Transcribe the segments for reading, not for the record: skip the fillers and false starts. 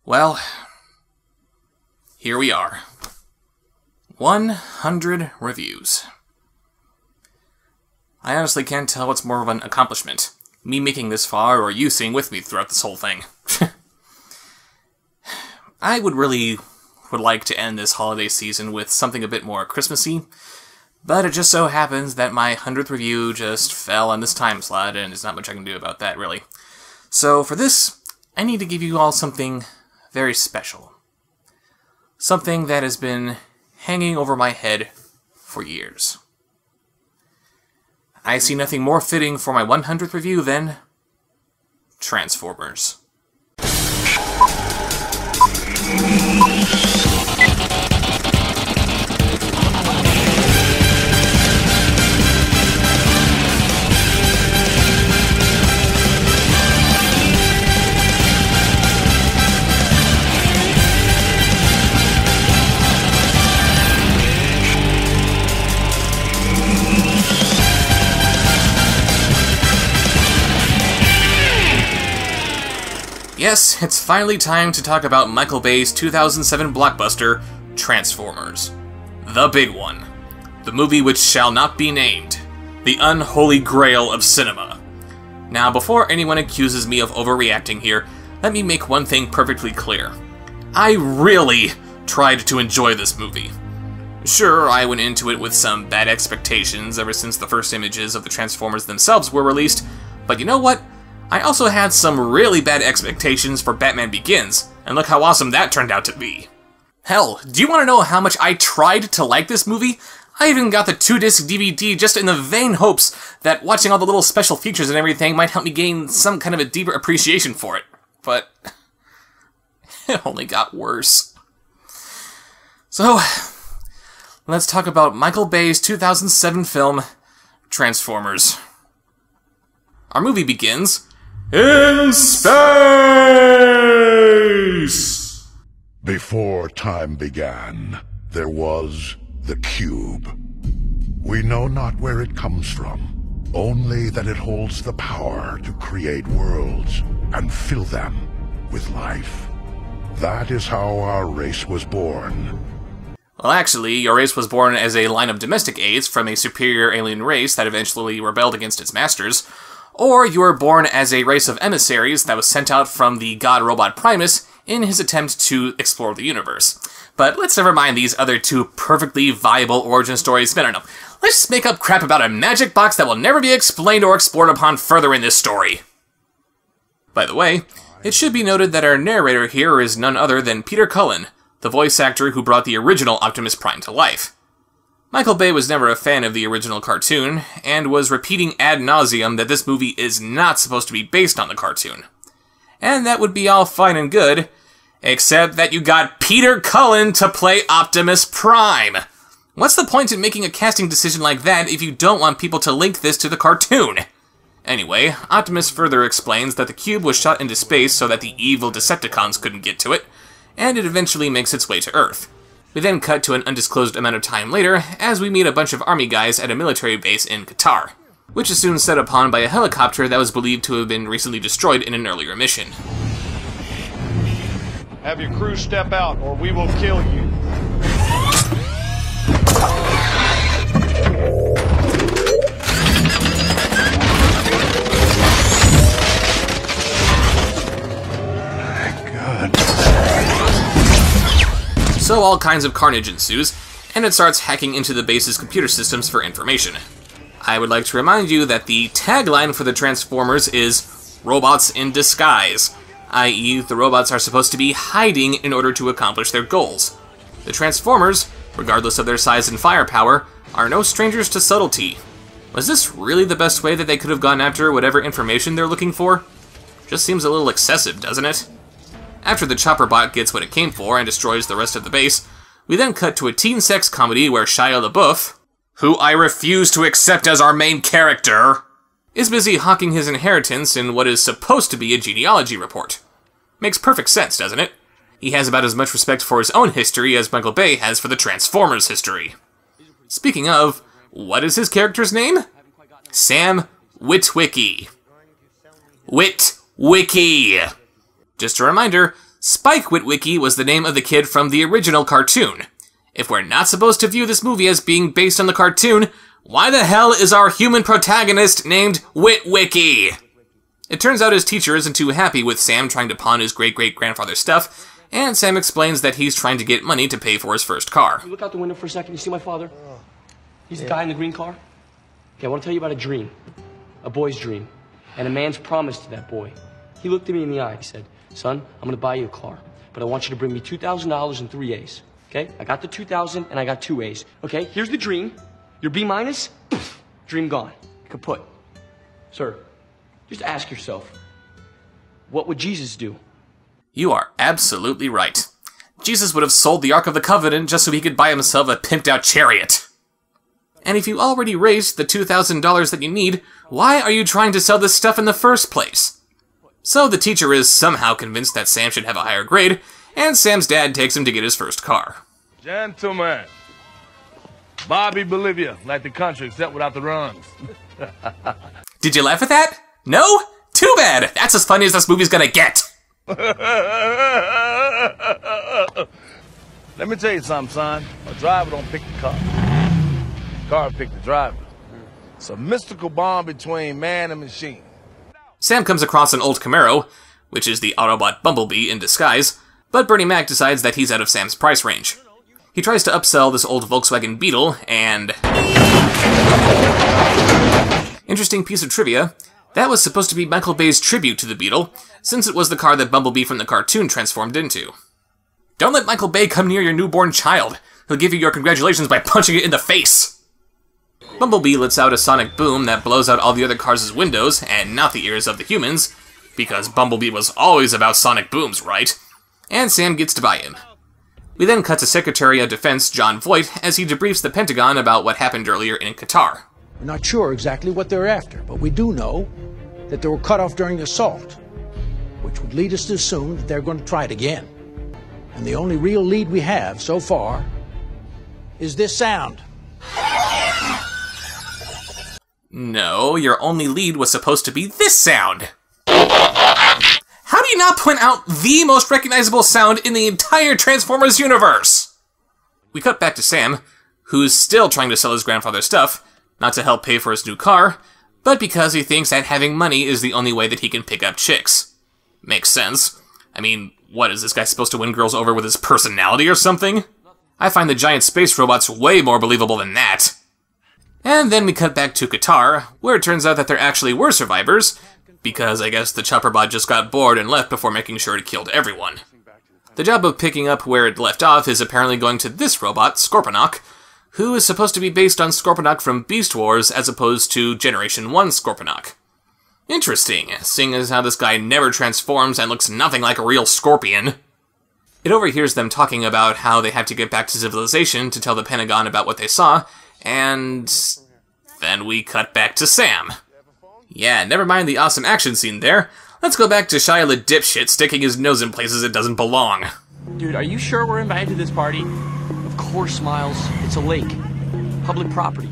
Well, here we are. 100 reviews. I honestly can't tell what's more of an accomplishment. Me making this far, or you sitting with me throughout this whole thing. I would like to end this holiday season with something a bit more Christmassy, but it just so happens that my 100th review just fell on this time slot, and there's not much I can do about that, really. So for this, I need to give you all something very special. Something that has been hanging over my head for years. I see nothing more fitting for my 100th review than Transformers. Yes, it's finally time to talk about Michael Bay's 2007 blockbuster, Transformers. The big one. The movie which shall not be named. The unholy grail of cinema. Now, before anyone accuses me of overreacting here, let me make one thing perfectly clear. I really tried to enjoy this movie. Sure, I went into it with some bad expectations ever since the first images of the Transformers themselves were released, but you know what? I also had some really bad expectations for Batman Begins, and look how awesome that turned out to be. Hell, do you want to know how much I tried to like this movie? I even got the 2-disc DVD just in the vain hopes that watching all the little special features and everything might help me gain some kind of a deeper appreciation for it. But it only got worse. So, let's talk about Michael Bay's 2007 film, Transformers. Our movie begins in space! Before time began, there was the cube. We know not where it comes from, only that it holds the power to create worlds and fill them with life. That is how our race was born. Well, actually, your race was born as a line of domestic aids from a superior alien race that eventually rebelled against its masters, or you were born as a race of emissaries that was sent out from the god robot Primus in his attempt to explore the universe. But let's never mind these other two perfectly viable origin stories. No. Let's just make up crap about a magic box that will never be explained or explored upon further in this story. By the way, it should be noted that our narrator here is none other than Peter Cullen, the voice actor who brought the original Optimus Prime to life. Michael Bay was never a fan of the original cartoon, and was repeating ad nauseum that this movie is not supposed to be based on the cartoon. And that would be all fine and good, except that you got Peter Cullen to play Optimus Prime. What's the point in making a casting decision like that if you don't want people to link this to the cartoon? Anyway, Optimus further explains that the cube was shot into space so that the evil Decepticons couldn't get to it, and it eventually makes its way to Earth. We then cut to an undisclosed amount of time later, as we meet a bunch of army guys at a military base in Qatar, which is soon set upon by a helicopter that was believed to have been recently destroyed in an earlier mission. Have your crew step out, or we will kill you. So all kinds of carnage ensues, and it starts hacking into the base's computer systems for information. I would like to remind you that the tagline for the Transformers is robots in disguise, i.e. the robots are supposed to be hiding in order to accomplish their goals. The Transformers, regardless of their size and firepower, are no strangers to subtlety. Was this really the best way that they could have gone after whatever information they're looking for? Just seems a little excessive, doesn't it? After the chopper bot gets what it came for and destroys the rest of the base, we then cut to a teen sex comedy where Shia LaBeouf, who I refuse to accept as our main character, is busy hawking his inheritance in what is supposed to be a genealogy report. Makes perfect sense, doesn't it? He has about as much respect for his own history as Michael Bay has for the Transformers' history. Speaking of, what is his character's name? Sam Witwicky. Witwicky! Just a reminder, Spike Witwicky was the name of the kid from the original cartoon. If we're not supposed to view this movie as being based on the cartoon, why the hell is our human protagonist named Witwicky? It turns out his teacher isn't too happy with Sam trying to pawn his great-great-grandfather's stuff, and Sam explains that he's trying to get money to pay for his first car. You look out the window for a second, you see my father? He's the guy in the green car? Okay, I want to tell you about a dream. A boy's dream. And a man's promise to that boy. He looked at me in the eye. He said, son, I'm going to buy you a car, but I want you to bring me $2,000 and 3 A's. Okay? I got the 2,000 and I got 2 A's. Okay? Here's the dream. Your B minus, dream gone. Kaput. Sir, just ask yourself, what would Jesus do? You are absolutely right. Jesus would have sold the Ark of the Covenant just so he could buy himself a pimped-out chariot. And if you already raised the $2,000 that you need, why are you trying to sell this stuff in the first place? So the teacher is somehow convinced that Sam should have a higher grade, and Sam's dad takes him to get his first car. Gentlemen, Bobby Bolivia, like the country, except without the runs. Did you laugh at that? No? Too bad! That's as funny as this movie's gonna get! Let me tell you something, son. A driver don't pick the car. The car pick the driver. It's a mystical bond between man and machine. Sam comes across an old Camaro, which is the Autobot Bumblebee in disguise, but Bernie Mac decides that he's out of Sam's price range. He tries to upsell this old Volkswagen Beetle, and... Interesting piece of trivia, that was supposed to be Michael Bay's tribute to the Beetle, since it was the car that Bumblebee from the cartoon transformed into. Don't let Michael Bay come near your newborn child. He'll give you your congratulations by punching it in the face. Bumblebee lets out a sonic boom that blows out all the other cars' windows, and not the ears of the humans, because Bumblebee was always about sonic booms, right? And Sam gets to buy him. We then cut to Secretary of Defense John Voight as he debriefs the Pentagon about what happened earlier in Qatar. We're not sure exactly what they're after, but we do know that they were cut off during the assault, which would lead us to assume that they're going to try it again. And the only real lead we have so far is this sound. No, your only lead was supposed to be this sound. How do you not point out the most recognizable sound in the entire Transformers universe? We cut back to Sam, who's still trying to sell his grandfather's stuff, not to help pay for his new car, but because he thinks that having money is the only way that he can pick up chicks. Makes sense. I mean, what, is this guy supposed to win girls over with his personality or something? I find the giant space robots way more believable than that. And then we cut back to Qatar, where it turns out that there actually were survivors, because I guess the chopper bot just got bored and left before making sure it killed everyone. The job of picking up where it left off is apparently going to this robot, Scorponok, who is supposed to be based on Scorponok from Beast Wars as opposed to Generation 1 Scorponok. Interesting, seeing as how this guy never transforms and looks nothing like a real scorpion. It overhears them talking about how they have to get back to civilization to tell the Pentagon about what they saw, and then we cut back to Sam. Yeah, never mind the awesome action scene there. Let's go back to Shia the dipshit sticking his nose in places it doesn't belong. Dude, are you sure we're invited to this party? Of course, Miles. It's a lake. Public property.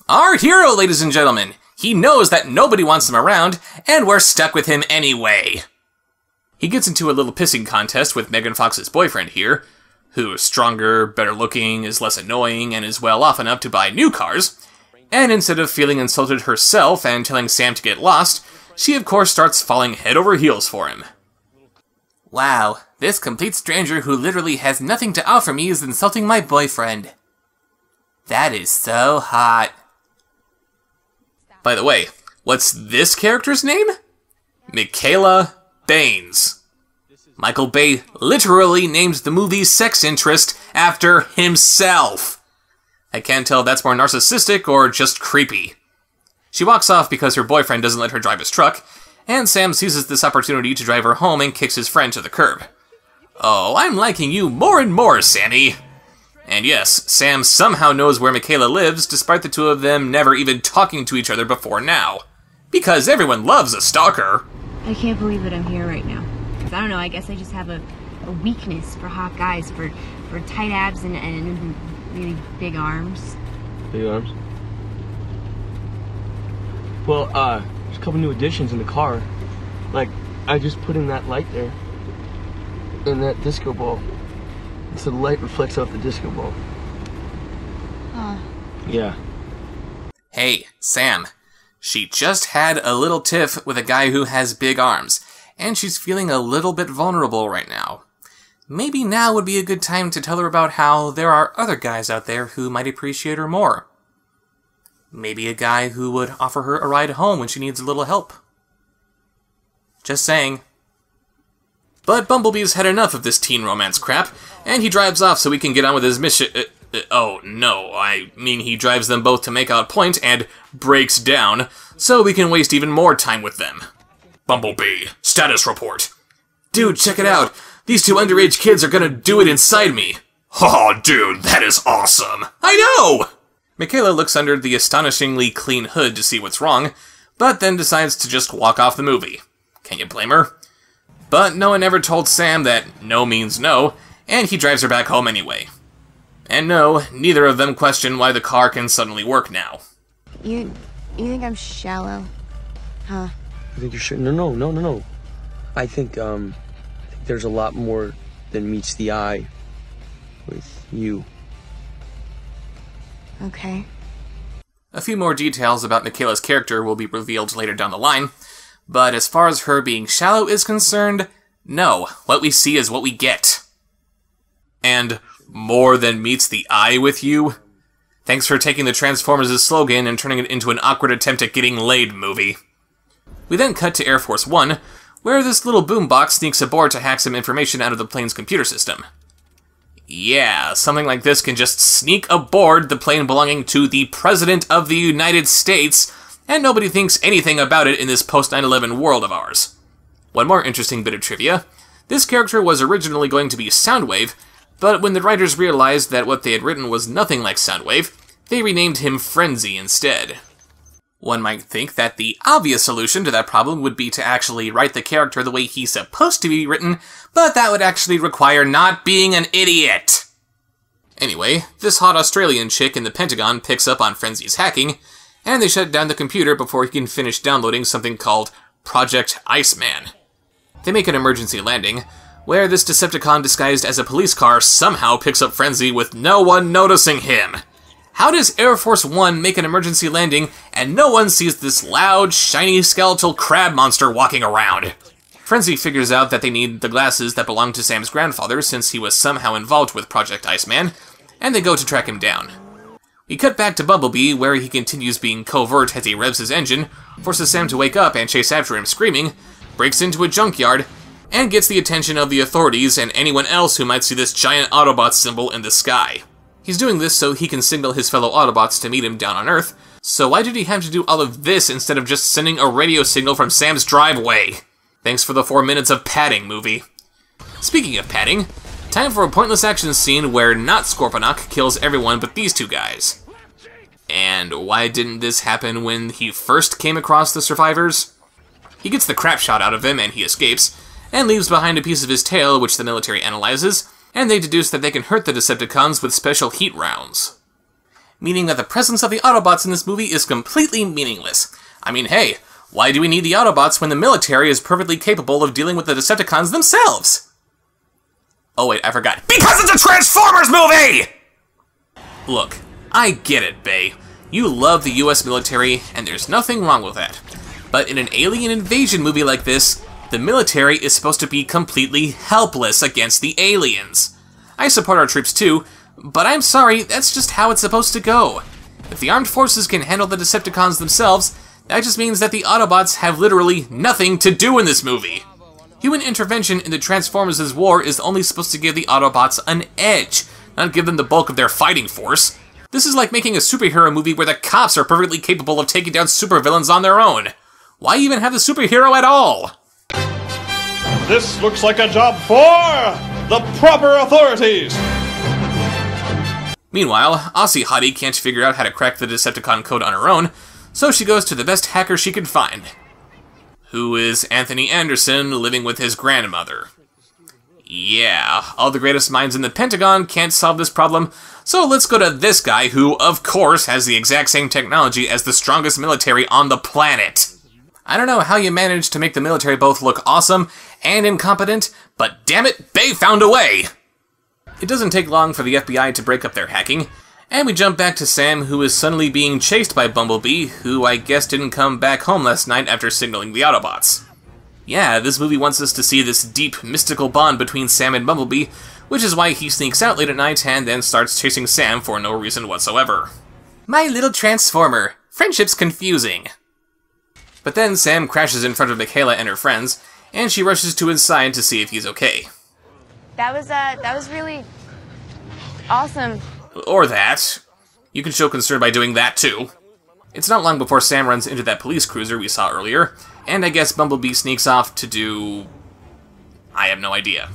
Our hero, ladies and gentlemen. He knows that nobody wants him around, and we're stuck with him anyway. He gets into a little pissing contest with Megan Fox's boyfriend here, who is stronger, better looking, is less annoying, and is well off enough to buy new cars. And instead of feeling insulted herself and telling Sam to get lost, she of course starts falling head over heels for him. Wow, this complete stranger who literally has nothing to offer me is insulting my boyfriend. That is so hot. By the way, what's this character's name? Michaela Baines. Michael Bay literally named the movie's sex interest after himself. I can't tell if that's more narcissistic or just creepy. She walks off because her boyfriend doesn't let her drive his truck, and Sam seizes this opportunity to drive her home and kicks his friend to the curb. Oh, I'm liking you more and more, Sammy. And yes, Sam somehow knows where Michaela lives, despite the two of them never even talking to each other before now. Because everyone loves a stalker. I can't believe that I'm here right now. I don't know, I guess I just have a weakness for hot guys, for tight abs and really big arms. Big arms? Well, there's a couple new additions in the car. Like, I just put in that light there. And that disco ball. So the light reflects off the disco ball. Huh. Yeah. Hey, Sam. She just had a little tiff with a guy who has big arms, and she's feeling a little bit vulnerable right now. Maybe now would be a good time to tell her about how there are other guys out there who might appreciate her more. Maybe a guy who would offer her a ride home when she needs a little help. Just saying. But Bumblebee's had enough of this teen romance crap, and he drives off so he can get on with his mission. Oh, no, I mean he drives them both to make out point and breaks down, so we can waste even more time with them. Bumblebee, status report. Dude, check it out. These two underage kids are gonna do it inside me. Oh, dude, that is awesome. I know! Michaela looks under the astonishingly clean hood to see what's wrong, but then decides to just walk off the movie. Can you blame her? But no one ever told Sam that no means no, and he drives her back home anyway. And no, neither of them question why the car can suddenly work now. You think I'm shallow? Huh? I think you're sure? No. I think there's a lot more than meets the eye with you. Okay. A few more details about Michaela's character will be revealed later down the line, but as far as her being shallow is concerned, no, what we see is what we get. And more than meets the eye with you? Thanks for taking the Transformers' slogan and turning it into an awkward attempt at getting laid movie. We then cut to Air Force One, where this little boombox sneaks aboard to hack some information out of the plane's computer system. Yeah, something like this can just sneak aboard the plane belonging to the President of the United States, and nobody thinks anything about it in this post-9/11 world of ours. One more interesting bit of trivia. This character was originally going to be Soundwave, but when the writers realized that what they had written was nothing like Soundwave, they renamed him Frenzy instead. One might think that the obvious solution to that problem would be to actually write the character the way he's supposed to be written, but that would actually require not being an idiot. Anyway, this hot Australian chick in the Pentagon picks up on Frenzy's hacking, and they shut down the computer before he can finish downloading something called Project Iceman. They make an emergency landing, where this Decepticon disguised as a police car somehow picks up Frenzy with no one noticing him. How does Air Force One make an emergency landing and no one sees this loud, shiny skeletal crab monster walking around? Frenzy figures out that they need the glasses that belonged to Sam's grandfather since he was somehow involved with Project Iceman, and they go to track him down. We cut back to Bumblebee, where he continues being covert as he revs his engine, forces Sam to wake up and chase after him screaming, breaks into a junkyard, and gets the attention of the authorities and anyone else who might see this giant Autobot symbol in the sky. He's doing this so he can signal his fellow Autobots to meet him down on Earth, so why did he have to do all of this instead of just sending a radio signal from Sam's driveway? Thanks for the 4 minutes of padding, movie. Speaking of padding, time for a pointless action scene where not Scorponok kills everyone but these two guys. And why didn't this happen when he first came across the survivors? He gets the crap shot out of him and he escapes, and leaves behind a piece of his tail which the military analyzes, and they deduce that they can hurt the Decepticons with special heat rounds. Meaning that the presence of the Autobots in this movie is completely meaningless. I mean, hey, why do we need the Autobots when the military is perfectly capable of dealing with the Decepticons themselves? Oh wait, I forgot. Because it's a Transformers movie! Look, I get it, Bay. You love the US military, and there's nothing wrong with that. But in an alien invasion movie like this, the military is supposed to be completely helpless against the aliens. I support our troops too, but I'm sorry, that's just how it's supposed to go. If the armed forces can handle the Decepticons themselves, that just means that the Autobots have literally nothing to do in this movie. Human intervention in the Transformers' war is only supposed to give the Autobots an edge, not give them the bulk of their fighting force. This is like making a superhero movie where the cops are perfectly capable of taking down supervillains on their own. Why even have the superhero at all? This looks like a job for the proper authorities. Meanwhile, Aussie Hottie can't figure out how to crack the Decepticon code on her own, so she goes to the best hacker she can find, who is Anthony Anderson living with his grandmother. Yeah, all the greatest minds in the Pentagon can't solve this problem, so let's go to this guy who, of course, has the exact same technology as the strongest military on the planet. I don't know how you managed to make the military both look awesome and incompetent, but damn it, they found a way! It doesn't take long for the FBI to break up their hacking, and we jump back to Sam, who is suddenly being chased by Bumblebee, who I guess didn't come back home last night after signaling the Autobots. Yeah, this movie wants us to see this deep, mystical bond between Sam and Bumblebee, which is why he sneaks out late at night and then starts chasing Sam for no reason whatsoever. My little transformer. Friendship's confusing. But then Sam crashes in front of Michaela and her friends, and she rushes to his side to see if he's okay. That was really awesome. Or that. You can show concern by doing that too. It's not long before Sam runs into that police cruiser we saw earlier, and I guess Bumblebee sneaks off to do... I have no idea.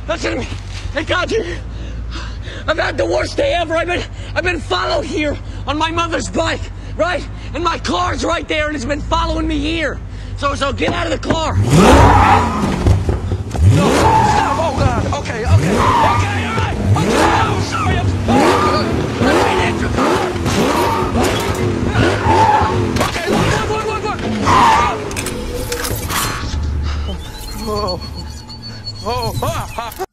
Listen to me. They got you. I've had the worst day ever. I've been followed here on my mother's bike, right? And my car's right there, and it's been following me here. So get out of the car. No, stop. Oh God. Okay, all right. Okay, I'm sorry. Let me in your car. Okay, look.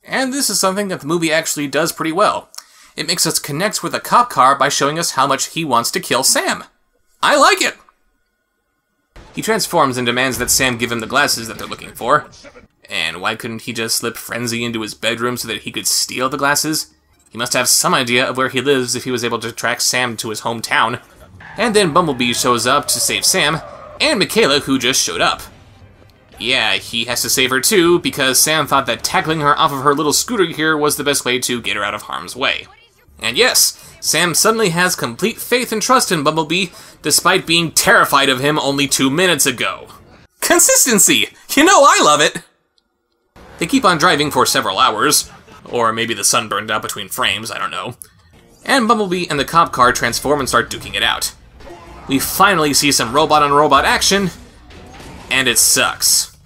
And this is something that the movie actually does pretty well. It makes us connect with a cop car by showing us how much he wants to kill Sam. I like it! He transforms and demands that Sam give him the glasses that they're looking for. And why couldn't he just slip Frenzy into his bedroom so that he could steal the glasses? He must have some idea of where he lives if he was able to track Sam to his hometown. And then Bumblebee shows up to save Sam, and Michaela, who just showed up. Yeah, he has to save her too, because Sam thought that tackling her off of her little scooter here was the best way to get her out of harm's way. And yes, Sam suddenly has complete faith and trust in Bumblebee, despite being terrified of him only 2 minutes ago. Consistency! You know I love it! They keep on driving for several hours, or maybe the sun burned out between frames, I don't know. And Bumblebee and the cop car transform and start duking it out. We finally see some robot-on-robot action, and it sucks.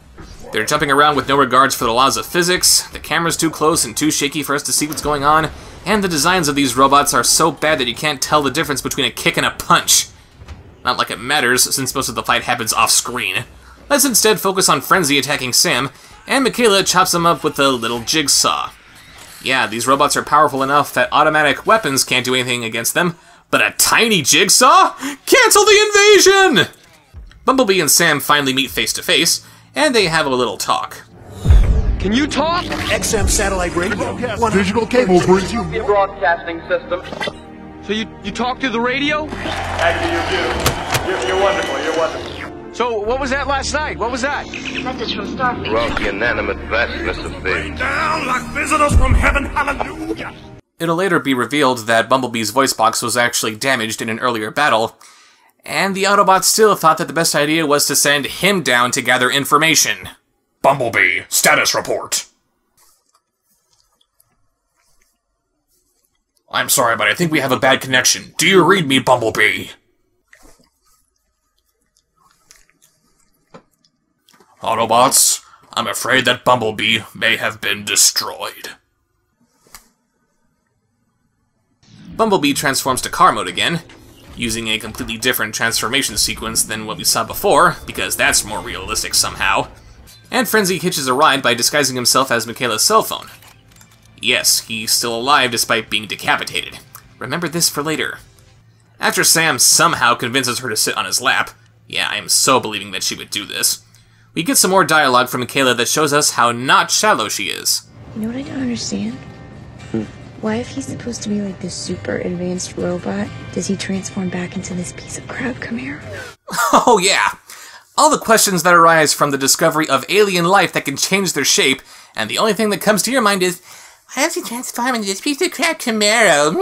They're jumping around with no regards for the laws of physics, the camera's too close and too shaky for us to see what's going on, and the designs of these robots are so bad that you can't tell the difference between a kick and a punch. Not like it matters, since most of the fight happens off-screen. Let's instead focus on Frenzy attacking Sam, and Michaela chops him up with a little jigsaw. Yeah, these robots are powerful enough that automatic weapons can't do anything against them, but a tiny jigsaw? Cancel the invasion! Bumblebee and Sam finally meet face to face, and they have a little talk. Can you talk? XM satellite radio. Digital cable brings you... broadcasting system. So you talk through the radio? Actually, you do. You're wonderful. You're wonderful. So what was that last night? What was that? Message from Starfleet. Throughout the inanimate vastness of space. Down like visitors from heaven, hallelujah! It'll later be revealed that Bumblebee's voice box was actually damaged in an earlier battle, and the Autobots still thought that the best idea was to send him down to gather information. Bumblebee, status report. I'm sorry, but I think we have a bad connection. Do you read me, Bumblebee? Autobots, I'm afraid that Bumblebee may have been destroyed. Bumblebee transforms to car mode again, using a completely different transformation sequence than what we saw before, because that's more realistic somehow. And Frenzy hitches a ride by disguising himself as Michaela's cell phone. Yes, he's still alive despite being decapitated. Remember this for later. After Sam somehow convinces her to sit on his lap, yeah, I am so believing that she would do this, we get some more dialogue from Michaela that shows us how not shallow she is. You know what I don't understand? Why, if he's supposed to be like this super advanced robot, does he transform back into this piece of crap Camaro? Oh yeah! All the questions that arise from the discovery of alien life that can change their shape, and the only thing that comes to your mind is, why does he transform into this piece of crap Camaro?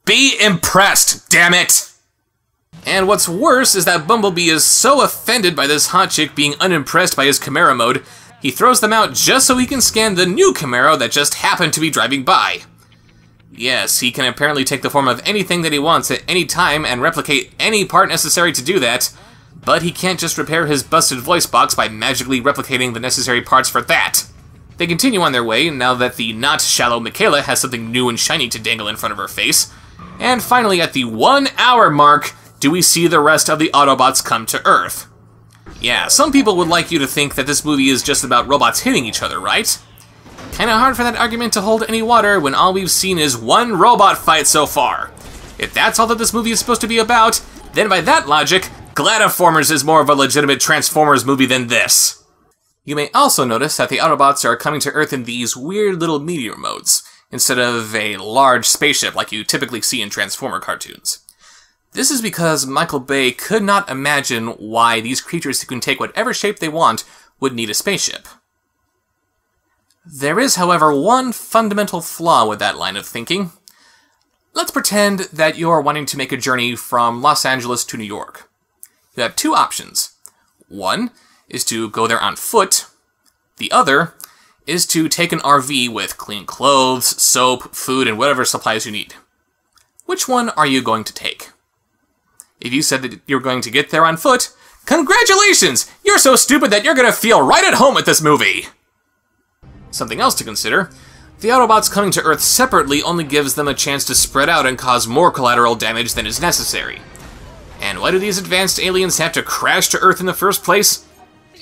Be impressed, damn it! And what's worse is that Bumblebee is so offended by this hot chick being unimpressed by his Camaro mode, he throws them out just so he can scan the new Camaro that just happened to be driving by. Yes, he can apparently take the form of anything that he wants at any time and replicate any part necessary to do that, but he can't just repair his busted voice box by magically replicating the necessary parts for that. They continue on their way now that the not-shallow Michaela has something new and shiny to dangle in front of her face, and finally at the 1 hour mark, do we see the rest of the Autobots come to Earth. Yeah, some people would like you to think that this movie is just about robots hitting each other, right? Kinda hard for that argument to hold any water when all we've seen is one robot fight so far. If that's all that this movie is supposed to be about, then by that logic, Gladiformers is more of a legitimate Transformers movie than this. You may also notice that the Autobots are coming to Earth in these weird little meteor modes, instead of a large spaceship like you typically see in Transformer cartoons. This is because Michael Bay could not imagine why these creatures who can take whatever shape they want would need a spaceship. There is, however, one fundamental flaw with that line of thinking. Let's pretend that you're wanting to make a journey from Los Angeles to New York. You have two options. One is to go there on foot. The other is to take an RV with clean clothes, soap, food, and whatever supplies you need. Which one are you going to take? If you said that you're going to get there on foot, congratulations! You're so stupid that you're going to feel right at home with this movie! Something else to consider, the Autobots coming to Earth separately only gives them a chance to spread out and cause more collateral damage than is necessary. And why do these advanced aliens have to crash to Earth in the first place?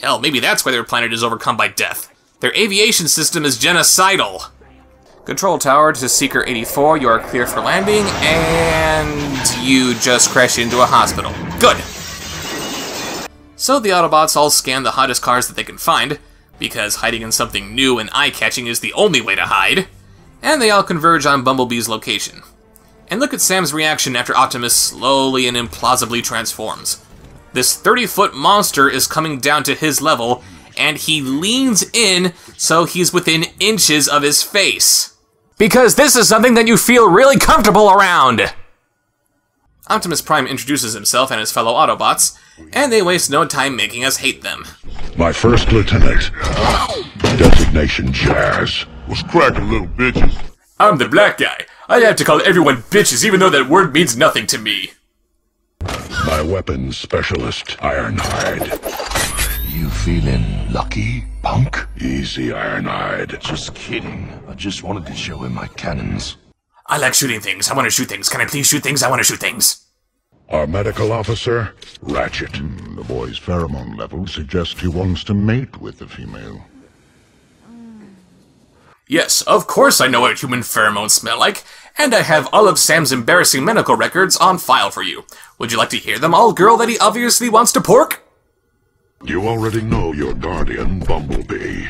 Hell, maybe that's why their planet is overcome by death. Their aviation system is genocidal. Control tower to Seeker 84, you are clear for landing, and you just crash into a hospital. Good! So the Autobots all scan the hottest cars that they can find, because hiding in something new and eye-catching is the only way to hide, and they all converge on Bumblebee's location. And look at Sam's reaction after Optimus slowly and implausibly transforms. This 30-foot monster is coming down to his level, and he leans in so he's within inches of his face. Because this is something that you feel really comfortable around! Optimus Prime introduces himself and his fellow Autobots, and they waste no time making us hate them. My first lieutenant. Designation Jazz. What's cracking, little bitches? I'm the black guy. I have to call everyone bitches even though that word means nothing to me. My weapons specialist, Ironhide. You feeling lucky, punk? Easy, Ironhide. Just kidding. I just wanted to show him my cannons. I like shooting things. I want to shoot things. Can I please shoot things? I want to shoot things. Our medical officer, Ratchet. The boy's pheromone levels suggest he wants to mate with the female. Yes, of course I know what human pheromones smell like, and I have all of Sam's embarrassing medical records on file for you. Would you like to hear them all, girl that he obviously wants to pork? You already know your guardian, Bumblebee.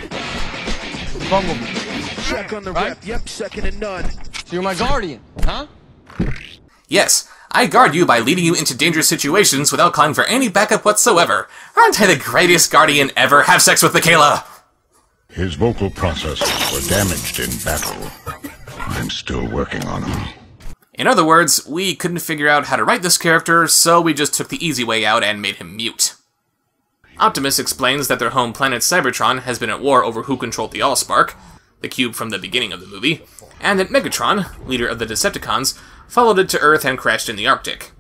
Bumblebee. Check on the rep. Yep, second and none. So you're my guardian, huh? Yes, I guard you by leading you into dangerous situations without calling for any backup whatsoever. Aren't I the greatest guardian ever? Have sex with Michaela! His vocal processes were damaged in battle. I'm still working on them. In other words, we couldn't figure out how to write this character, so we just took the easy way out and made him mute. Optimus explains that their home planet Cybertron has been at war over who controlled the Allspark, the cube from the beginning of the movie, and that Megatron, leader of the Decepticons, followed it to Earth and crashed in the Arctic.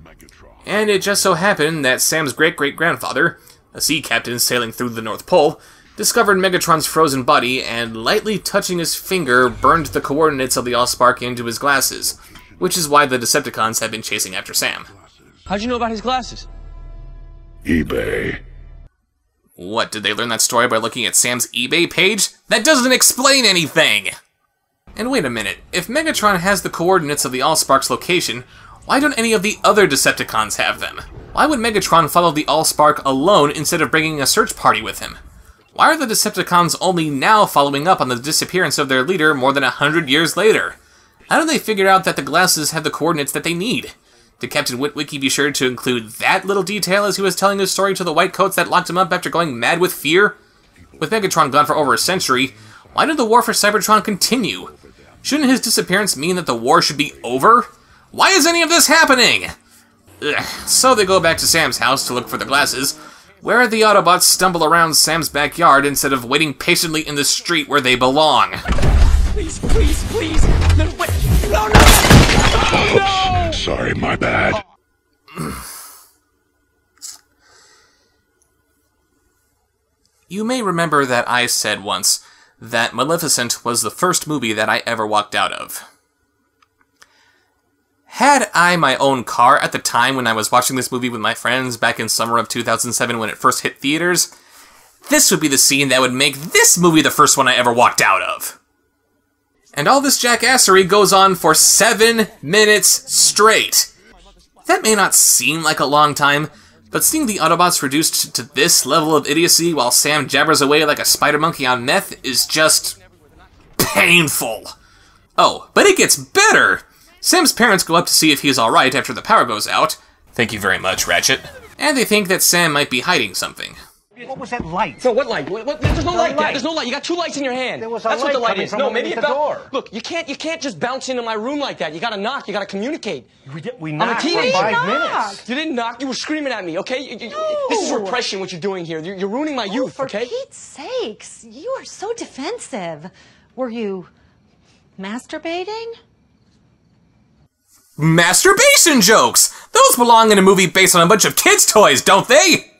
And it just so happened that Sam's great-great-grandfather, a sea captain sailing through the North Pole, discovered Megatron's frozen body and, lightly touching his finger, burned the coordinates of the Allspark into his glasses, which is why the Decepticons have been chasing after Sam. How'd you know about his glasses? eBay. What, did they learn that story by looking at Sam's eBay page? That doesn't explain anything! And wait a minute, if Megatron has the coordinates of the Allspark's location, why don't any of the other Decepticons have them? Why would Megatron follow the Allspark alone instead of bringing a search party with him? Why are the Decepticons only now following up on the disappearance of their leader more than 100 years later? How do they figure out that the glasses have the coordinates that they need? Did Captain Witwicky be sure to include that little detail as he was telling his story to the Whitecoats that locked him up after going mad with fear? With Megatron gone for over a century, why did the war for Cybertron continue? Shouldn't his disappearance mean that the war should be over? Why is any of this happening? Ugh. So they go back to Sam's house to look for the glasses, where the Autobots stumble around Sam's backyard instead of waiting patiently in the street where they belong. Please, please, please. No, wait. No, no. Oh, no. Sorry, my bad. You may remember that I said once that Maleficent was the first movie that I ever walked out of. Had I my own car at the time when I was watching this movie with my friends back in summer of 2007 when it first hit theaters, this would be the scene that would make this movie the first one I ever walked out of. And all this jackassery goes on for 7 minutes straight. That may not seem like a long time, but seeing the Autobots reduced to this level of idiocy while Sam jabbers away like a spider monkey on meth is just painful. Oh, but it gets better! Sam's parents go up to see if he's alright after the power goes out. Thank you very much, Ratchet. And they think that Sam might be hiding something. What was that light? No, what light? There's no light, Dad. There's no light. You got 2 lights in your hand. There was a That's light what the light coming is. from No, maybe underneath the door. Look, you can't just bounce into my room like that. You gotta knock. You gotta communicate. We I'm a knocked for teenager. 5 minutes. You didn't knock. You were screaming at me. Okay? This is repression. What you're doing here. You're ruining my youth. For Okay? Pete's sakes, you are so defensive. Were you masturbating? Masturbation jokes! Those belong in a movie based on a bunch of kids' toys, don't they?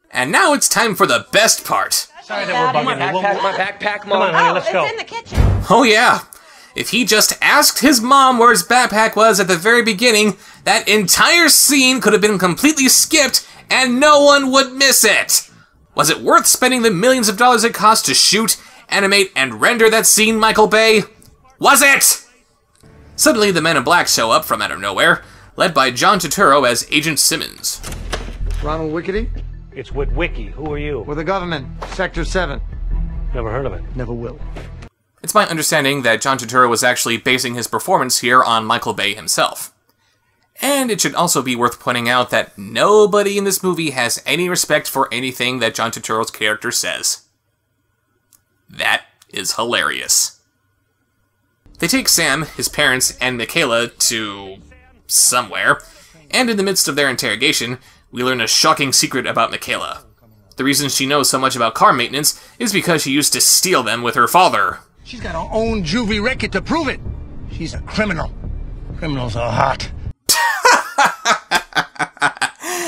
And now it's time for the best part. Sorry that we're bugging you. My backpack, Mom. Come on, honey, let's go. It's in the kitchen. Oh yeah, if he just asked his mom where his backpack was at the very beginning, that entire scene could have been completely skipped and no one would miss it. Was it worth spending the millions of dollars it cost to shoot, animate, and render that scene, Michael Bay? Was it? Suddenly, the Men in Black show up from out of nowhere, led by John Turturro as Agent Simmons. Ronald Wickedy? It's Witwicky. Who are you? We're the government. Sector 7. Never heard of it. Never will. It's my understanding that John Turturro was actually basing his performance here on Michael Bay himself. And it should also be worth pointing out that nobody in this movie has any respect for anything that John Turturro's character says. That is hilarious. They take Sam, his parents, and Michaela to somewhere, and in the midst of their interrogation, we learn a shocking secret about Michaela. The reason she knows so much about car maintenance is because she used to steal them with her father. She's got her own juvie record to prove it. She's a criminal. Criminals are hot.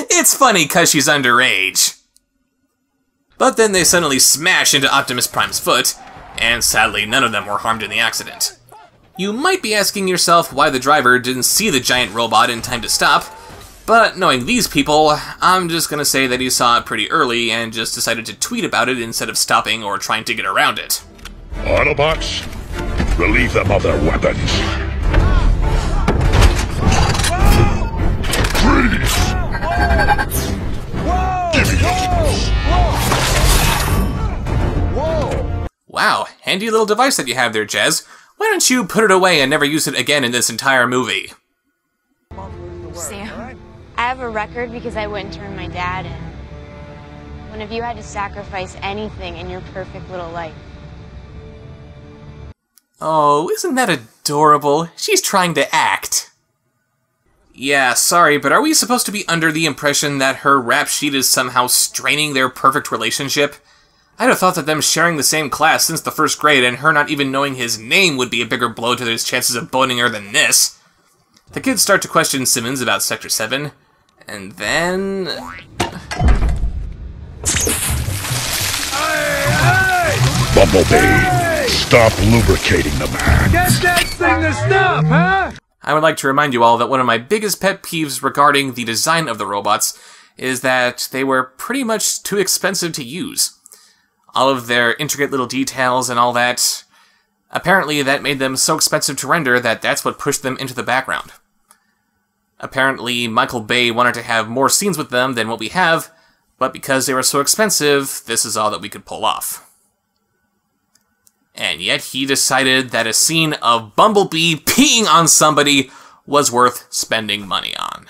It's funny because she's underage. But then they suddenly smash into Optimus Prime's foot, and sadly none of them were harmed in the accident. You might be asking yourself why the driver didn't see the giant robot in time to stop, but knowing these people, I'm just gonna say that he saw it pretty early and just decided to tweet about it instead of stopping or trying to get around it. Autobots, relieve them of their weapons. Freeze! Give me Wow, handy little device that you have there, Jez. Why don't you put it away and never use it again in this entire movie? Sam, I have a record because I wouldn't turn my dad in. One of you had to sacrifice anything in your perfect little life. Oh, isn't that adorable? She's trying to act. Yeah, sorry, but are we supposed to be under the impression that her rap sheet is somehow straining their perfect relationship? I'd have thought that them sharing the same class since the first grade and her not even knowing his name would be a bigger blow to his chances of boning her than this. The kids start to question Simmons about Sector 7, and then... Bumblebee, stop lubricating the man. Get that thing to stop, huh? I would like to remind you all that one of my biggest pet peeves regarding the design of the robots is that they were pretty much too expensive to use. All of their intricate little details and all that, apparently that made them so expensive to render that that's what pushed them into the background. Apparently Michael Bay wanted to have more scenes with them than what we have, but because they were so expensive, this is all that we could pull off. And yet he decided that a scene of Bumblebee peeing on somebody was worth spending money on.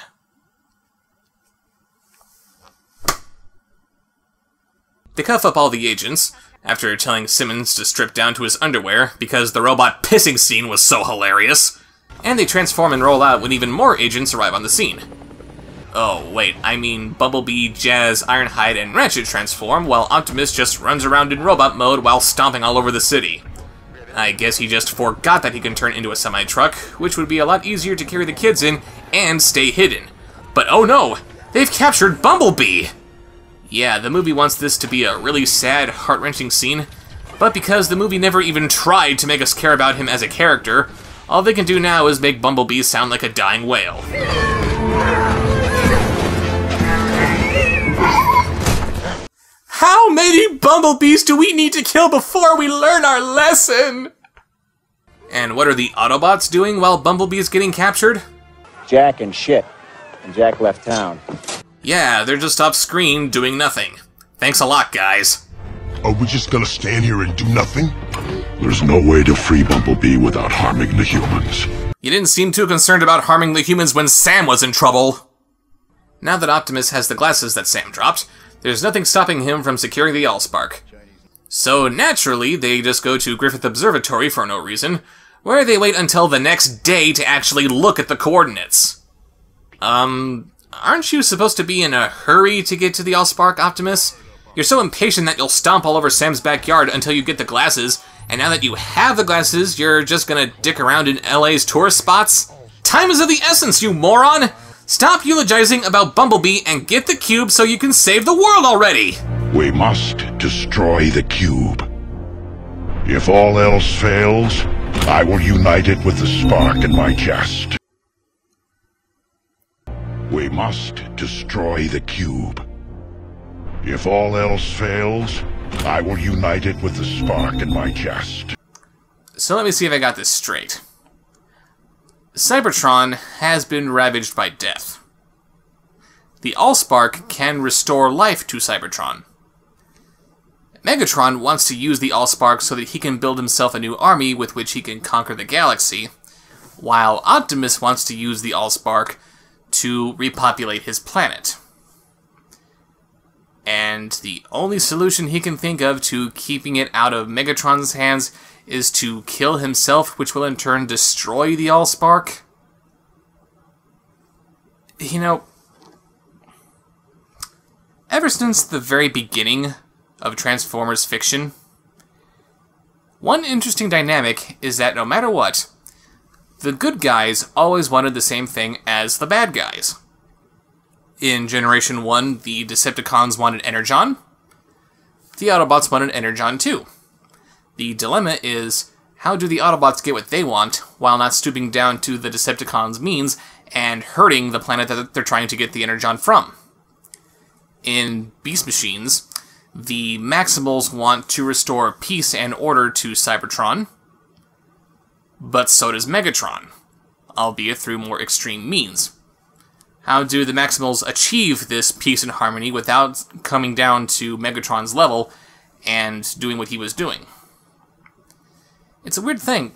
They cuff up all the agents, after telling Simmons to strip down to his underwear because the robot pissing scene was so hilarious, and they transform and roll out when even more agents arrive on the scene. Oh, wait, I mean Bumblebee, Jazz, Ironhide, and Ratchet transform, while Optimus just runs around in robot mode while stomping all over the city. I guess he just forgot that he can turn into a semi-truck, which would be a lot easier to carry the kids in and stay hidden. But oh no! They've captured Bumblebee! Yeah, the movie wants this to be a really sad, heart-wrenching scene, but because the movie never even tried to make us care about him as a character, All they can do now is make Bumblebee sound like a dying whale. How many Bumblebees do we need to kill before we learn our lesson? And what are the Autobots doing while Bumblebee is getting captured? Jack and shit. And Jack left town. Yeah, they're just off screen doing nothing. Thanks a lot, guys. Are we just gonna stand here and do nothing? There's no way to free Bumblebee without harming the humans. You didn't seem too concerned about harming the humans when Sam was in trouble. Now that Optimus has the glasses that Sam dropped, there's nothing stopping him from securing the Allspark. So naturally, they just go to Griffith Observatory for no reason, where they wait until the next day to actually look at the coordinates. Aren't you supposed to be in a hurry to get to the Allspark, Optimus? You're so impatient that you'll stomp all over Sam's backyard until you get the glasses, and now that you have the glasses, you're just gonna dick around in LA's tourist spots? Time is of the essence, you moron! Stop eulogizing about Bumblebee and get the cube so you can save the world already! We must destroy the cube. If all else fails, I will unite it with the spark in my chest. We must destroy the cube. If all else fails, I will unite it with the spark in my chest. So let me see if I got this straight. Cybertron has been ravaged by death. The Allspark can restore life to Cybertron. Megatron wants to use the Allspark so that he can build himself a new army with which he can conquer the galaxy, while Optimus wants to use the Allspark to repopulate his planet. And the only solution he can think of to keeping it out of Megatron's hands is to kill himself, which will in turn destroy the Allspark. You know, ever since the very beginning of Transformers fiction, one interesting dynamic is that no matter what, the good guys always wanted the same thing as the bad guys. In Generation 1, the Decepticons wanted Energon. The Autobots wanted Energon too. The dilemma is, how do the Autobots get what they want while not stooping down to the Decepticons' means and hurting the planet that they're trying to get the Energon from? In Beast Machines, the Maximals want to restore peace and order to Cybertron, but so does Megatron, albeit through more extreme means. How do the Maximals achieve this peace and harmony without coming down to Megatron's level and doing what he was doing? It's a weird thing.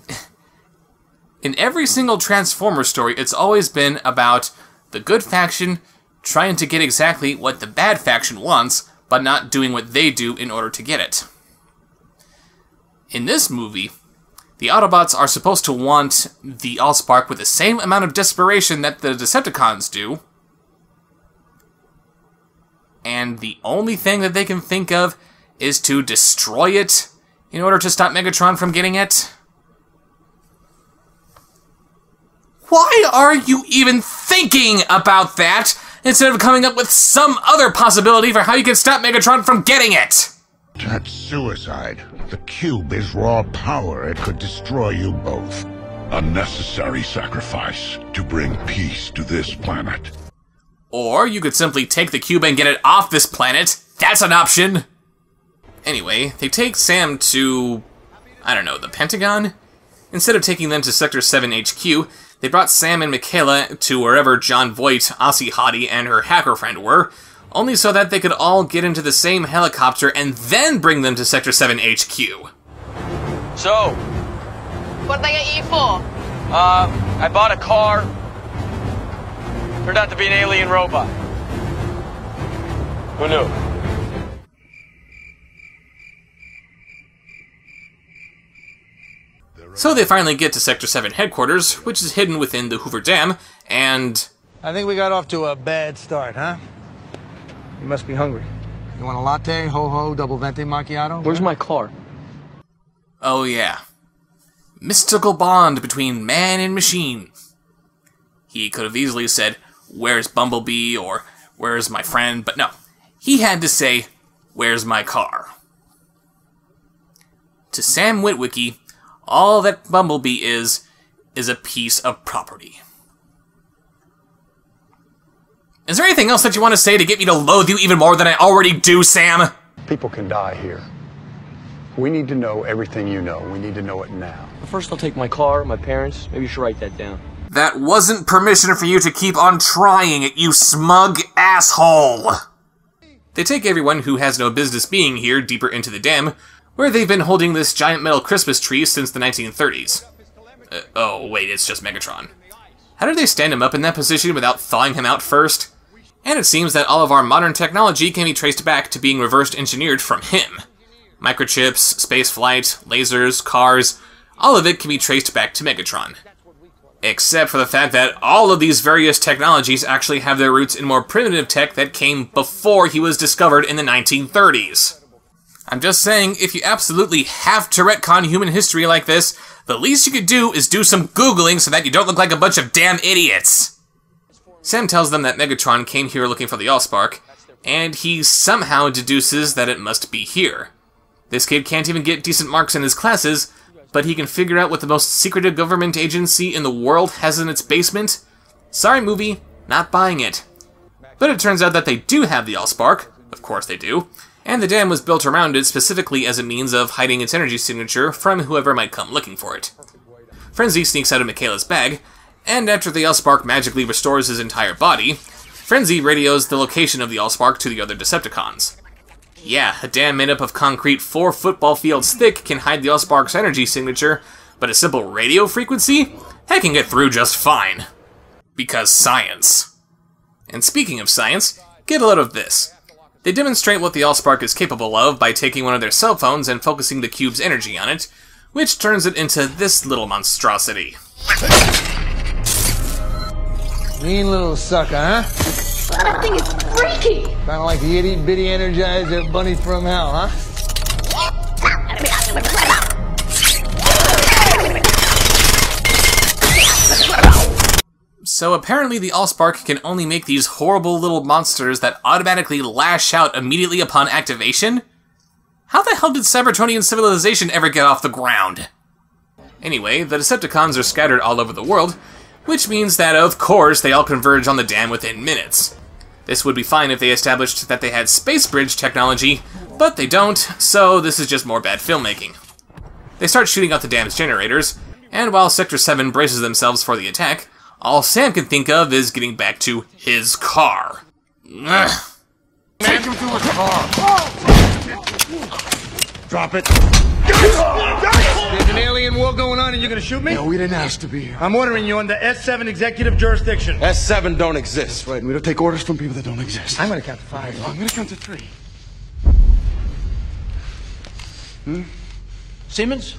In every single Transformers story, it's always been about the good faction trying to get exactly what the bad faction wants, but not doing what they do in order to get it. In this movie, the Autobots are supposed to want the Allspark with the same amount of desperation that the Decepticons do, and the only thing that they can think of is to destroy it in order to stop Megatron from getting it? Why are you even thinking about that instead of coming up with some other possibility for how you can stop Megatron from getting it? That's suicide. The cube is raw power. It could destroy you both. A necessary sacrifice to bring peace to this planet. Or you could simply take the cube and get it off this planet. That's an option. Anyway, they take Sam to, I don't know, the Pentagon? Instead of taking them to Sector 7 HQ, they brought Sam and Michaela to wherever John Voight, Aussie Hottie, and her hacker friend were, only so that they could all get into the same helicopter and then bring them to Sector 7 HQ. So, what did they get you for? I bought a car. Turned out to be an alien robot. Who knew? So they finally get to Sector 7 headquarters, which is hidden within the Hoover Dam, and... I think we got off to a bad start, huh? You must be hungry. You want a latte, ho-ho, double venti macchiato? Where's my car? Oh yeah. Mystical bond between man and machine. He could have easily said, "Where's Bumblebee?" or "Where's my friend?" But no. He had to say, "Where's my car?" To Sam Witwicky, all that Bumblebee is is a piece of property. Is there anything else that you want to say to get me to loathe you even more than I already do, Sam? People can die here. We need to know everything you know. We need to know it now. First, I'll take my car, my parents. Maybe you should write that down. That wasn't permission for you to keep on trying it, you smug asshole! They take everyone who has no business being here deeper into the dam, where they've been holding this giant metal Christmas tree since the 1930s. Oh, wait, it's just Megatron. How did they stand him up in that position without thawing him out first? And it seems that all of our modern technology can be traced back to being reverse engineered from him. Microchips, spaceflight, lasers, cars, all of it can be traced back to Megatron. Except for the fact that all of these various technologies actually have their roots in more primitive tech that came before he was discovered in the 1930s. I'm just saying, if you absolutely have to retcon human history like this, the least you could do is do some Googling so that you don't look like a bunch of damn idiots. Sam tells them that Megatron came here looking for the Allspark, and he somehow deduces that it must be here. This kid can't even get decent marks in his classes, but he can figure out what the most secretive government agency in the world has in its basement? Sorry, movie, not buying it. But it turns out that they do have the Allspark, of course they do, and the dam was built around it specifically as a means of hiding its energy signature from whoever might come looking for it. Frenzy sneaks out of Michaela's bag, and after the Allspark magically restores his entire body, Frenzy radios the location of the Allspark to the other Decepticons. Yeah, a dam made up of concrete 4 football fields thick can hide the Allspark's energy signature, but a simple radio frequency? That can get through just fine. Because science. And speaking of science, get a load of this. They demonstrate what the Allspark is capable of by taking one of their cell phones and focusing the cube's energy on it, which turns it into this little monstrosity. Mean little sucker, huh? That thing is freaky! Kinda like the itty-bitty Energizer bunny from hell, huh? So apparently the Allspark can only make these horrible little monsters that automatically lash out immediately upon activation? How the hell did Cybertronian civilization ever get off the ground? Anyway, the Decepticons are scattered all over the world, which means that, of course, they all converge on the dam within minutes. This would be fine if they established that they had space bridge technology, but they don't, so this is just more bad filmmaking. They start shooting out the dam's generators, and while Sector 7 braces themselves for the attack, all Sam can think of is getting back to his car. Ugh. Take him to his car. Drop it. There's an alien war going on and you're gonna shoot me? No, we didn't ask to be here. I'm ordering you under S7 executive jurisdiction. S7 don't exist. Right, and we don't take orders from people that don't exist. I'm gonna count to 5. I'm gonna count to 3. Simmons?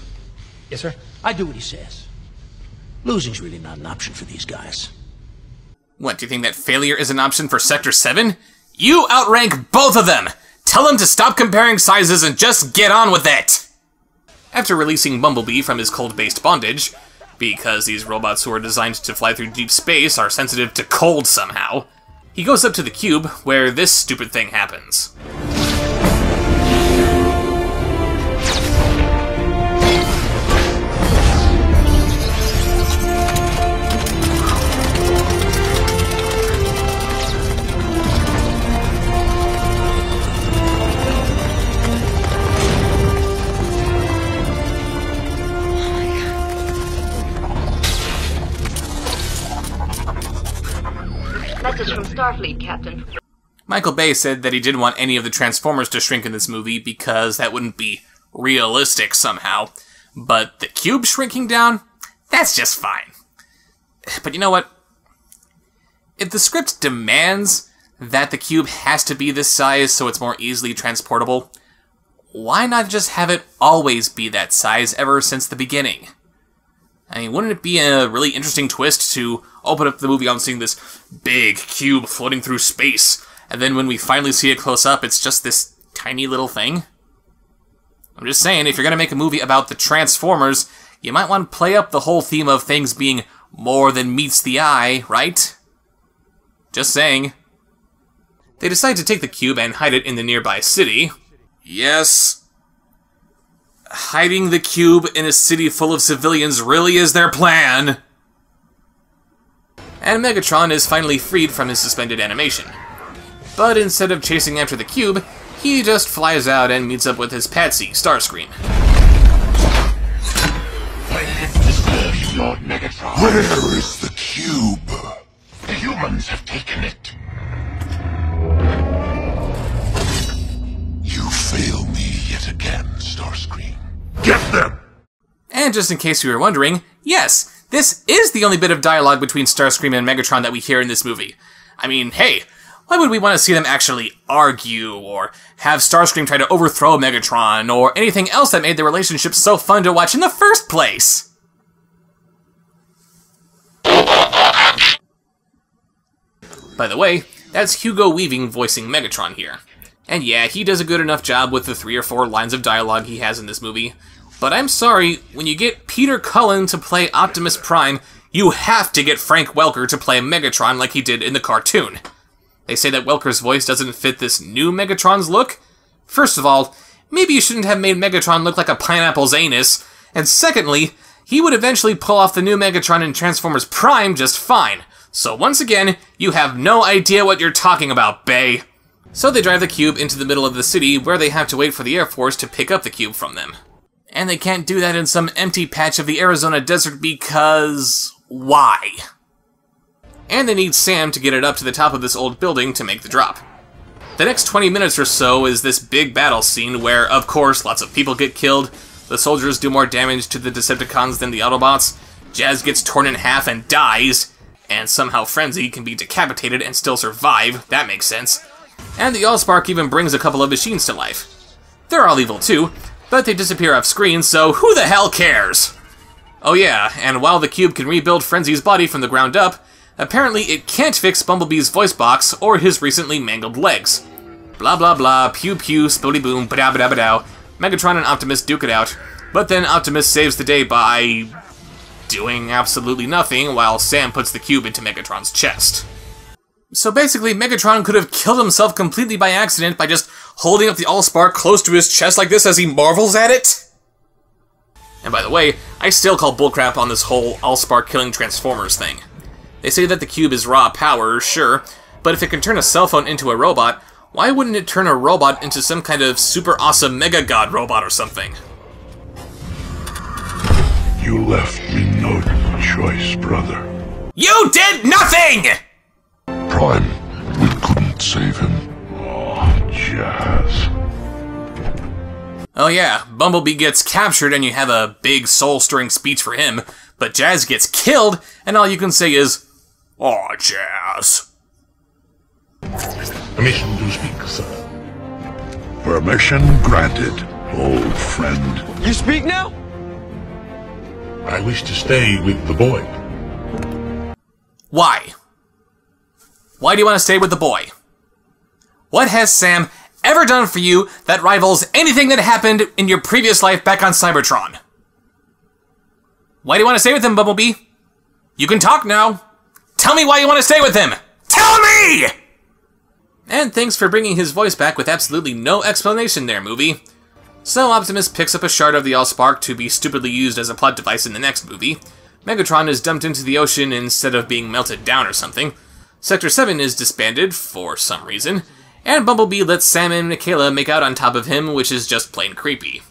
Yes, sir? I do what he says. Losing's really not an option for these guys. What, do you think that failure is an option for Sector 7? You outrank both of them! Tell them to stop comparing sizes and just get on with it! After releasing Bumblebee from his cold-based bondage, because these robots who are designed to fly through deep space are sensitive to cold somehow, he goes up to the cube, where this stupid thing happens. Message from Starfleet, Captain. Michael Bay said that he didn't want any of the Transformers to shrink in this movie because that wouldn't be realistic somehow. But the cube shrinking down? That's just fine. But you know what? If the script demands that the cube has to be this size so it's more easily transportable, why not just have it always be that size ever since the beginning? I mean, wouldn't it be a really interesting twist to open up the movie on seeing this big cube floating through space, and then when we finally see it close up, it's just this tiny little thing? I'm just saying, if you're going to make a movie about the Transformers, you might want to play up the whole theme of things being more than meets the eye, right? Just saying. They decide to take the cube and hide it in the nearby city. Yes. hiding the cube in a city full of civilians really is their plan. And Megatron is finally freed from his suspended animation. But instead of chasing after the cube, he just flies out and meets up with his patsy, Starscream. I live to serve you, Lord Megatron. Where is the cube? The humans have taken it. You fail me yet again, Starscream. Get them! And just in case you were wondering, yes, this is the only bit of dialogue between Starscream and Megatron that we hear in this movie. I mean, hey, why would we want to see them actually argue, or have Starscream try to overthrow Megatron, or anything else that made the relationship so fun to watch in the first place? By the way, that's Hugo Weaving voicing Megatron here. And yeah, he does a good enough job with the 3 or 4 lines of dialogue he has in this movie. But I'm sorry, when you get Peter Cullen to play Optimus Prime, you have to get Frank Welker to play Megatron like he did in the cartoon. They say that Welker's voice doesn't fit this new Megatron's look. First of all, maybe you shouldn't have made Megatron look like a pineapple's anus. And secondly, he would eventually pull off the new Megatron in Transformers Prime just fine. So once again, you have no idea what you're talking about, Bay. So they drive the cube into the middle of the city, where they have to wait for the Air Force to pick up the cube from them. And they can't do that in some empty patch of the Arizona desert because... why? And they need Sam to get it up to the top of this old building to make the drop. The next 20 minutes or so is this big battle scene where, of course, lots of people get killed, the soldiers do more damage to the Decepticons than the Autobots, Jazz gets torn in half and dies, and somehow Frenzy can be decapitated and still survive, that makes sense. And the Allspark even brings a couple of machines to life. They're all evil too, but they disappear off screen, so who the hell cares? Oh yeah, and while the cube can rebuild Frenzy's body from the ground up, apparently it can't fix Bumblebee's voice box or his recently mangled legs. Blah blah blah, pew pew, spilly boom, ba-da ba-da ba-dow. Megatron and Optimus duke it out, but then Optimus saves the day by... doing absolutely nothing while Sam puts the cube into Megatron's chest. So basically, Megatron could have killed himself completely by accident by just holding up the Allspark close to his chest like this as he marvels at it? And by the way, I still call bullcrap on this whole Allspark killing Transformers thing. They say that the cube is raw power, sure, but if it can turn a cell phone into a robot, why wouldn't it turn a robot into some kind of super awesome Mega God robot or something? You left me no choice, brother. You did nothing! Prime, we couldn't save him. Oh, Jazz. Oh yeah, Bumblebee gets captured and you have a big soul-stirring speech for him, but Jazz gets killed and all you can say is, "Aw, Jazz." Permission to speak, sir. Permission granted, old friend. You speak now? I wish to stay with the boy. Why? Why do you want to stay with the boy? What has Sam ever done for you that rivals anything that happened in your previous life back on Cybertron? Why do you want to stay with him, Bumblebee? You can talk now. Tell me why you want to stay with him. Tell me! And thanks for bringing his voice back with absolutely no explanation there, movie. So Optimus picks up a shard of the Allspark to be stupidly used as a plot device in the next movie. Megatron is dumped into the ocean instead of being melted down or something. Sector 7 is disbanded, for some reason. And Bumblebee lets Sam and Michaela make out on top of him, which is just plain creepy.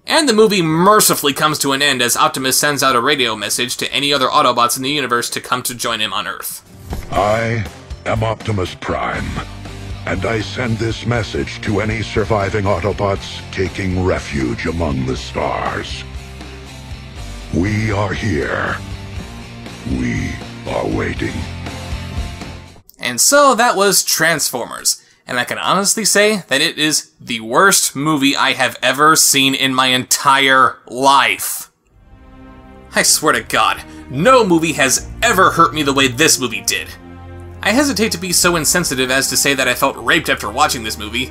And the movie mercifully comes to an end as Optimus sends out a radio message to any other Autobots in the universe to come to join him on Earth. I am Optimus Prime, and I send this message to any surviving Autobots taking refuge among the stars. We are here. We are waiting. And so that was Transformers. And I can honestly say that it is the worst movie I have ever seen in my entire life. I swear to God, no movie has ever hurt me the way this movie did. I hesitate to be so insensitive as to say that I felt raped after watching this movie,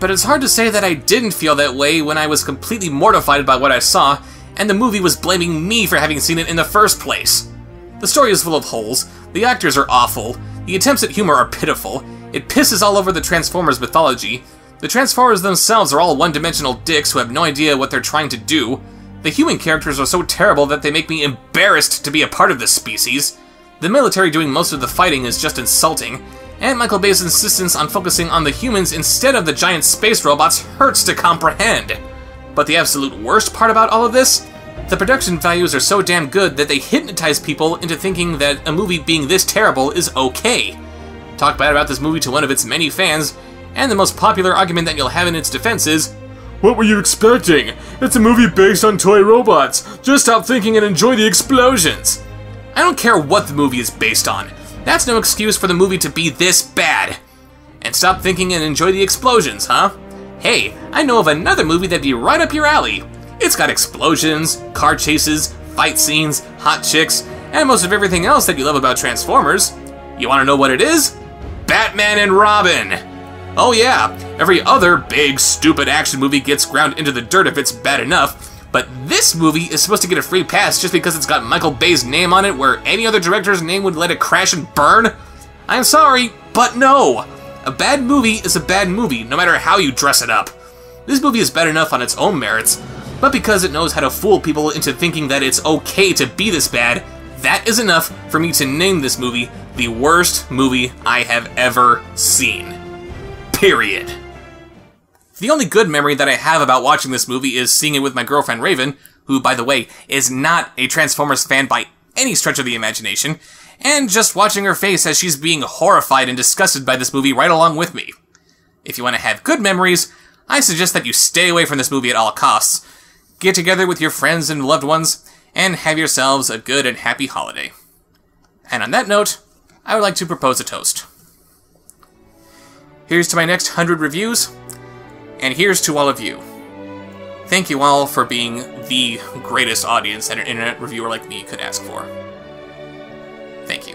but it's hard to say that I didn't feel that way when I was completely mortified by what I saw, and the movie was blaming me for having seen it in the first place. The story is full of holes, the actors are awful, the attempts at humor are pitiful, it pisses all over the Transformers mythology, The Transformers themselves are all one-dimensional dicks who have no idea what they're trying to do. The human characters are so terrible that they make me embarrassed to be a part of this species. The military doing most of the fighting is just insulting, and Michael Bay's insistence on focusing on the humans instead of the giant space robots hurts to comprehend. But the absolute worst part about all of this? The production values are so damn good that they hypnotize people into thinking that a movie being this terrible is okay. Talk bad about this movie to one of its many fans, and the most popular argument that you'll have in its defense is, "What were you expecting? It's a movie based on toy robots. Just stop thinking and enjoy the explosions." I don't care what the movie is based on. That's no excuse for the movie to be this bad. And stop thinking and enjoy the explosions, huh? Hey, I know of another movie that'd be right up your alley. It's got explosions, car chases, fight scenes, hot chicks, and most of everything else that you love about Transformers. You wanna know what it is? Batman and Robin! Oh yeah, every other big, stupid action movie gets ground into the dirt if it's bad enough, but this movie is supposed to get a free pass just because it's got Michael Bay's name on it where any other director's name would let it crash and burn? I'm sorry, but no! A bad movie is a bad movie, no matter how you dress it up. This movie is bad enough on its own merits, but because it knows how to fool people into thinking that it's okay to be this bad, that is enough for me to name this movie the worst movie I have ever seen. Period. The only good memory that I have about watching this movie is seeing it with my girlfriend Raven, who, by the way, is not a Transformers fan by any stretch of the imagination, and just watching her face as she's being horrified and disgusted by this movie right along with me. If you want to have good memories, I suggest that you stay away from this movie at all costs. Get together with your friends and loved ones, and have yourselves a good and happy holiday. And on that note, I would like to propose a toast. Here's to my next 100 reviews, and here's to all of you. Thank you all for being the greatest audience that an internet reviewer like me could ask for. Thank you.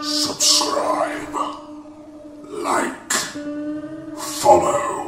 Subscribe, like, follow.